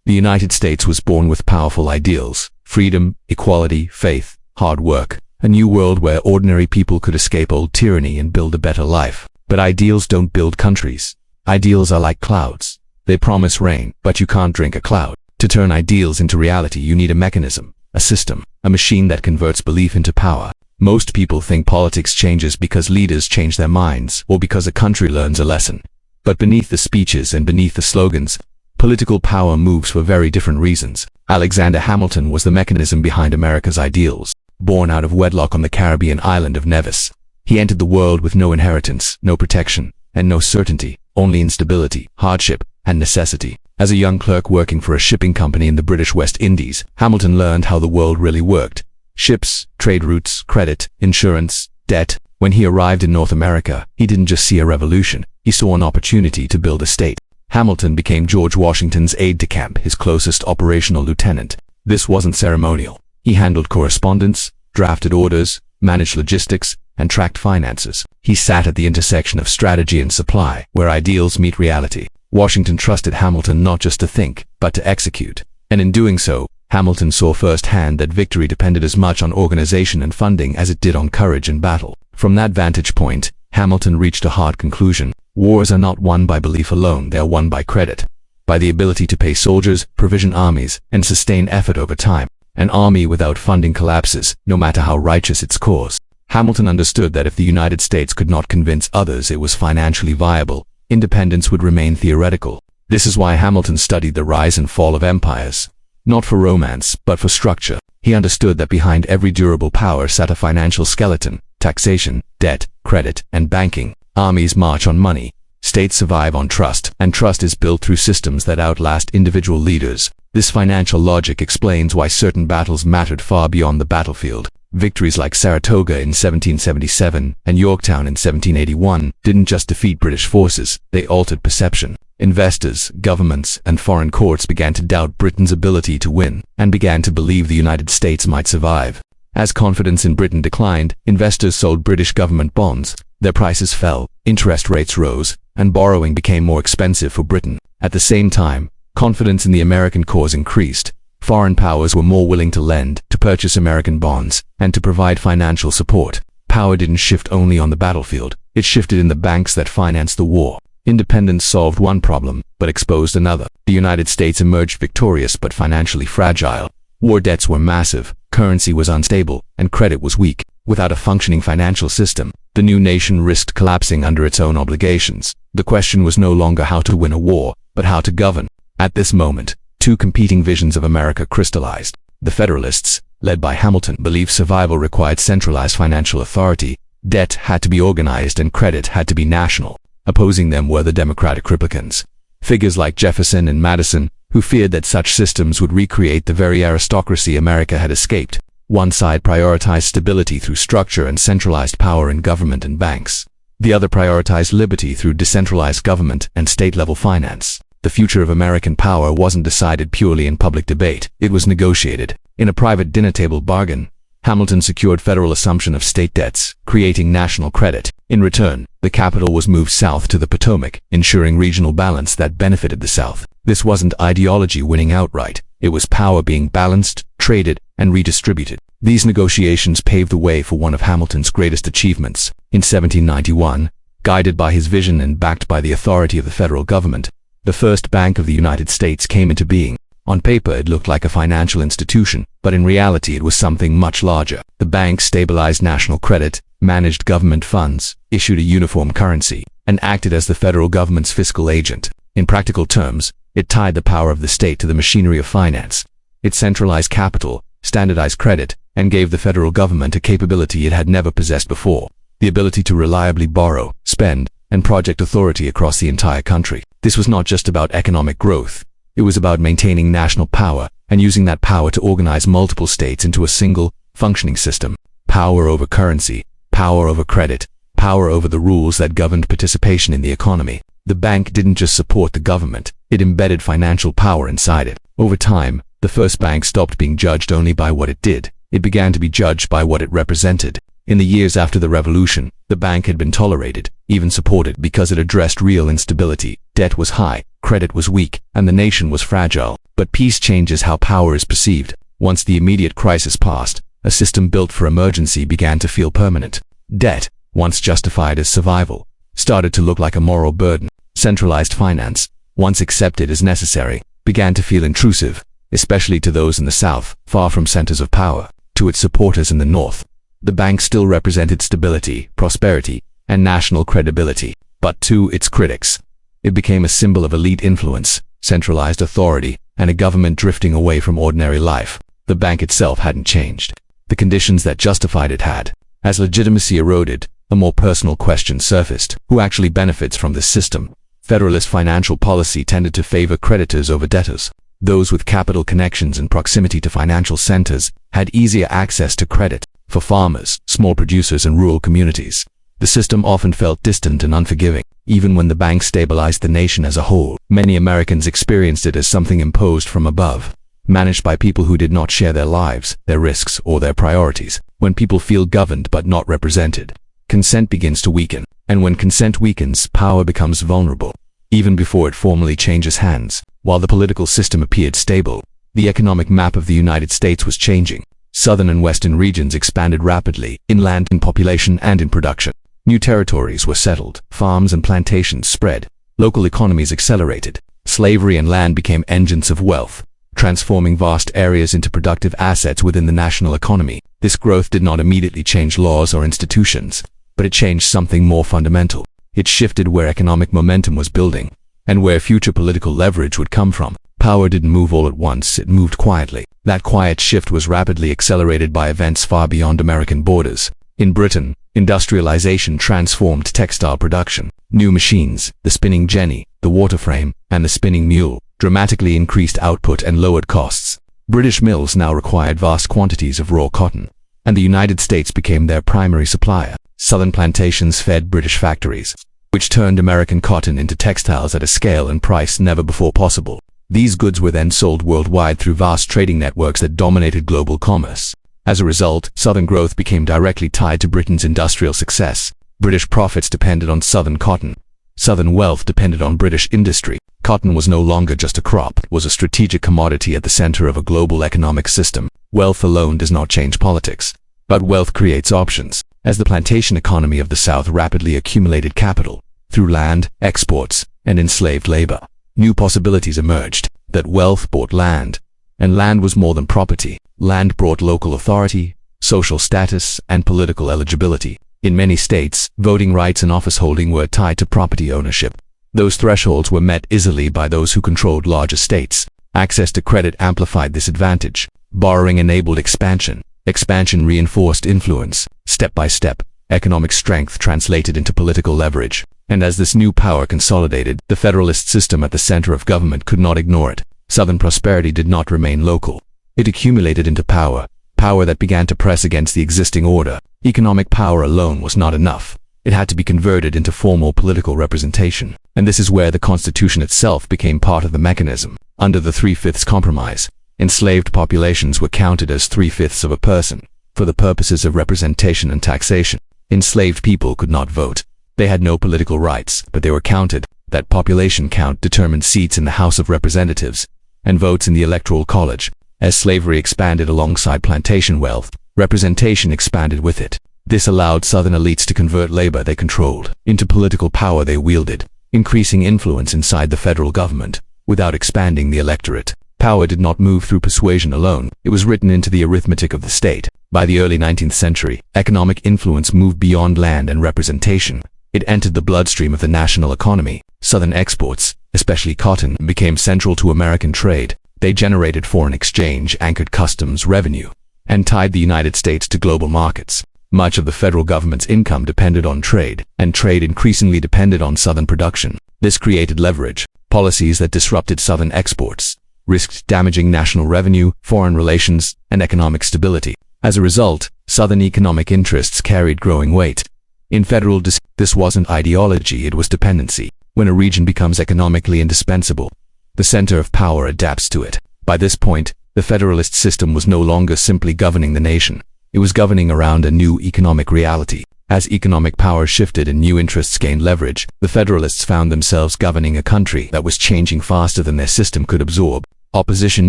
The United States was born with powerful ideals: freedom, equality, faith, hard work, a new world where ordinary people could escape old tyranny and build a better life. But ideals don't build countries. Ideals are like clouds. They promise rain, but you can't drink a cloud. To turn ideals into reality, you need a mechanism, a system, a machine that converts belief into power. Most people think politics changes because leaders change their minds or because a country learns a lesson. But beneath the speeches and beneath the slogans, political power moves for very different reasons. Alexander Hamilton was the mechanism behind America's ideals. Born out of wedlock on the Caribbean island of Nevis, he entered the world with no inheritance, no protection, and no certainty, only instability, hardship, and necessity. As a young clerk working for a shipping company in the British West Indies, Hamilton learned how the world really worked: ships, trade routes, credit, insurance, debt. When he arrived in North America, he didn't just see a revolution, he saw an opportunity to build a state. Hamilton became George Washington's aide-de-camp, his closest operational lieutenant. This wasn't ceremonial. He handled correspondence, drafted orders, managed logistics, and tracked finances. He sat at the intersection of strategy and supply, where ideals meet reality. Washington trusted Hamilton not just to think, but to execute. And in doing so, Hamilton saw firsthand that victory depended as much on organization and funding as it did on courage and battle. From that vantage point, Hamilton reached a hard conclusion. Wars are not won by belief alone, they are won by credit. By the ability to pay soldiers, provision armies, and sustain effort over time. An army without funding collapses, no matter how righteous its cause. Hamilton understood that if the United States could not convince others it was financially viable, independence would remain theoretical. This is why Hamilton studied the rise and fall of empires. Not for romance, but for structure. He understood that behind every durable power sat a financial skeleton: taxation, debt, credit, and banking. Armies march on money. States survive on trust, and trust is built through systems that outlast individual leaders. This financial logic explains why certain battles mattered far beyond the battlefield. Victories like Saratoga in 1777 and Yorktown in 1781 didn't just defeat British forces, they altered perception. Investors, governments, and foreign courts began to doubt Britain's ability to win, and began to believe the United States might survive. As confidence in Britain declined, investors sold British government bonds. Their prices fell, interest rates rose, and borrowing became more expensive for Britain. At the same time, confidence in the American cause increased. Foreign powers were more willing to lend, to purchase American bonds, and to provide financial support. Power didn't shift only on the battlefield, it shifted in the banks that financed the war. Independence solved one problem, but exposed another. The United States emerged victorious but financially fragile. War debts were massive, currency was unstable, and credit was weak. Without a functioning financial system, the new nation risked collapsing under its own obligations. The question was no longer how to win a war, but how to govern. At this moment, two competing visions of America crystallized. The Federalists, led by Hamilton, believed survival required centralized financial authority. Debt had to be organized and credit had to be national. Opposing them were the Democratic Republicans. Figures like Jefferson and Madison, who feared that such systems would recreate the very aristocracy America had escaped. One side prioritized stability through structure and centralized power in government and banks. The other prioritized liberty through decentralized government and state-level finance. The future of American power wasn't decided purely in public debate, it was negotiated. In a private dinner table bargain, Hamilton secured federal assumption of state debts, creating national credit. In return, the capital was moved south to the Potomac, ensuring regional balance that benefited the South. This wasn't ideology winning outright, it was power being balanced, traded, and redistributed. These negotiations paved the way for one of Hamilton's greatest achievements. In 1791, guided by his vision and backed by the authority of the federal government, the first Bank of the United States came into being. On paper it looked like a financial institution, but in reality it was something much larger. The bank stabilized national credit, managed government funds, issued a uniform currency, and acted as the federal government's fiscal agent. In practical terms, it tied the power of the state to the machinery of finance. It centralized capital, standardized credit, and gave the federal government a capability it had never possessed before: the ability to reliably borrow, spend, and project authority across the entire country. This was not just about economic growth. It was about maintaining national power and using that power to organize multiple states into a single, functioning system. Power over currency, power over credit, power over the rules that governed participation in the economy. The bank didn't just support the government, it embedded financial power inside it. Over time, the first bank stopped being judged only by what it did. It began to be judged by what it represented. In the years after the revolution, the bank had been tolerated, even supported, because it addressed real instability. Debt was high, credit was weak, and the nation was fragile. But peace changes how power is perceived. Once the immediate crisis passed, a system built for emergency began to feel permanent. Debt, once justified as survival, started to look like a moral burden. Centralized finance, once accepted as necessary, began to feel intrusive, especially to those in the South, far from centers of power. To its supporters in the North, the bank still represented stability, prosperity, and national credibility. But to its critics, it became a symbol of elite influence, centralized authority, and a government drifting away from ordinary life. The bank itself hadn't changed. The conditions that justified it had. As legitimacy eroded, a more personal question surfaced. Who actually benefits from this system? Federalist financial policy tended to favor creditors over debtors. Those with capital connections and proximity to financial centers had easier access to credit. For farmers, small producers, and rural communities, the system often felt distant and unforgiving. Even when the bank stabilized the nation as a whole, many Americans experienced it as something imposed from above, managed by people who did not share their lives, their risks, or their priorities. When people feel governed but not represented, consent begins to weaken. And when consent weakens, power becomes vulnerable. Even before it formally changes hands, while the political system appeared stable, the economic map of the United States was changing. Southern and western regions expanded rapidly, inland in population and in production. New territories were settled, farms and plantations spread, local economies accelerated. Slavery and land became engines of wealth, transforming vast areas into productive assets within the national economy. This growth did not immediately change laws or institutions, but it changed something more fundamental. It shifted where economic momentum was building, and where future political leverage would come from. Power didn't move all at once, it moved quietly. That quiet shift was rapidly accelerated by events far beyond American borders. In Britain, industrialization transformed textile production. New machines, the spinning jenny, the water frame, and the spinning mule, dramatically increased output and lowered costs. British mills now required vast quantities of raw cotton, and the United States became their primary supplier. Southern plantations fed British factories, which turned American cotton into textiles at a scale and price never before possible. These goods were then sold worldwide through vast trading networks that dominated global commerce. As a result, Southern growth became directly tied to Britain's industrial success. British profits depended on Southern cotton. Southern wealth depended on British industry. Cotton was no longer just a crop, it was a strategic commodity at the center of a global economic system. Wealth alone does not change politics, but wealth creates options. As the plantation economy of the South rapidly accumulated capital, through land, exports, and enslaved labor, new possibilities emerged. That wealth bought land, and land was more than property. Land brought local authority, social status, and political eligibility. In many states, voting rights and office holding were tied to property ownership. Those thresholds were met easily by those who controlled large estates. Access to credit amplified this advantage. Borrowing enabled expansion. Expansion reinforced influence. Step by step, economic strength translated into political leverage. And as this new power consolidated, the Federalist system at the center of government could not ignore it. Southern prosperity did not remain local. It accumulated into power, power that began to press against the existing order. Economic power alone was not enough. It had to be converted into formal political representation. And this is where the Constitution itself became part of the mechanism. Under the 3/5 compromise, enslaved populations were counted as 3/5 of a person, for the purposes of representation and taxation. Enslaved people could not vote. They had no political rights, but they were counted. That population count determined seats in the House of Representatives and votes in the Electoral College. As slavery expanded alongside plantation wealth, representation expanded with it. This allowed Southern elites to convert labor they controlled into political power they wielded, increasing influence inside the federal government without expanding the electorate. Power did not move through persuasion alone. It was written into the arithmetic of the state. By the early 19th century, economic influence moved beyond land and representation. It entered the bloodstream of the national economy. Southern exports, especially cotton, became central to American trade. They generated foreign exchange, anchored customs revenue, and tied the United States to global markets. Much of the federal government's income depended on trade, and trade increasingly depended on Southern production. This created leverage. Policies that disrupted Southern exports risked damaging national revenue, foreign relations, and economic stability. As a result, Southern economic interests carried growing weight. In federal this wasn't ideology, it was dependency. When a region becomes economically indispensable, the center of power adapts to it. By this point, the Federalist system was no longer simply governing the nation. It was governing around a new economic reality. As economic power shifted and new interests gained leverage, the Federalists found themselves governing a country that was changing faster than their system could absorb. Opposition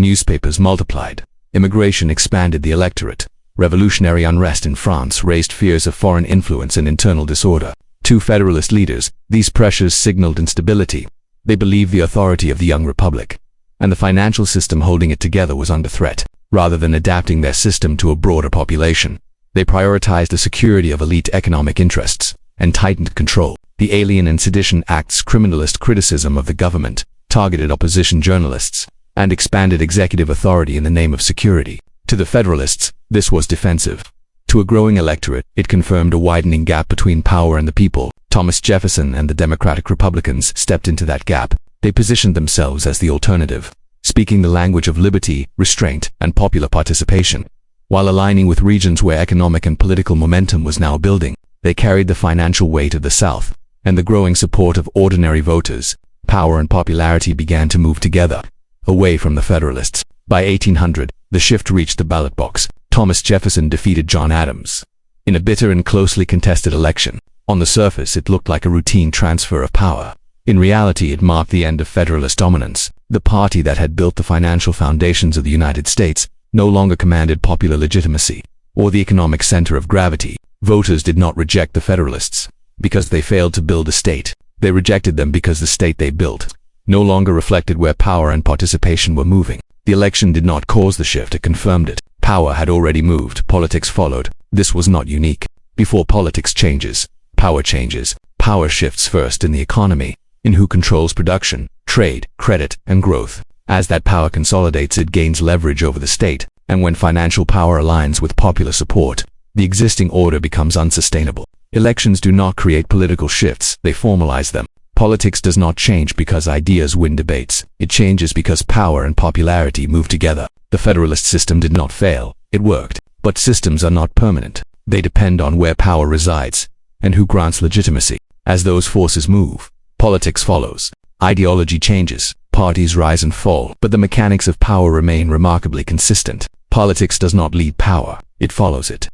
newspapers multiplied. Immigration expanded the electorate. Revolutionary unrest in France raised fears of foreign influence and internal disorder. To Federalist leaders, these pressures signaled instability. They believed the authority of the young republic and the financial system holding it together was under threat. Rather than adapting their system to a broader population, they prioritized the security of elite economic interests and tightened control. The Alien and Sedition Act's criminalist criticism of the government targeted opposition journalists and expanded executive authority in the name of security. To the Federalists, this was defensive. To a growing electorate, it confirmed a widening gap between power and the people. Thomas Jefferson and the Democratic Republicans stepped into that gap. They positioned themselves as the alternative, speaking the language of liberty, restraint, and popular participation. While aligning with regions where economic and political momentum was now building, they carried the financial weight of the South and the growing support of ordinary voters. Power and popularity began to move together, away from the Federalists. By 1800, the shift reached the ballot box. Thomas Jefferson defeated John Adams in a bitter and closely contested election. On the surface, it looked like a routine transfer of power. In reality, it marked the end of Federalist dominance. The party that had built the financial foundations of the United States no longer commanded popular legitimacy or the economic center of gravity. Voters did not reject the Federalists because they failed to build a state. They rejected them because the state they built no longer reflected where power and participation were moving. The election did not cause the shift, it confirmed it. Power had already moved, politics followed. This was not unique. Before politics changes, power changes. Power shifts first in the economy, in who controls production, trade, credit, and growth. As that power consolidates, it gains leverage over the state, and when financial power aligns with popular support, the existing order becomes unsustainable. Elections do not create political shifts, they formalize them. Politics does not change because ideas win debates. It changes because power and popularity move together. The Federalist system did not fail, it worked. But systems are not permanent. They depend on where power resides and who grants legitimacy. As those forces move, politics follows. Ideology changes, parties rise and fall, but the mechanics of power remain remarkably consistent. Politics does not lead power, it follows it.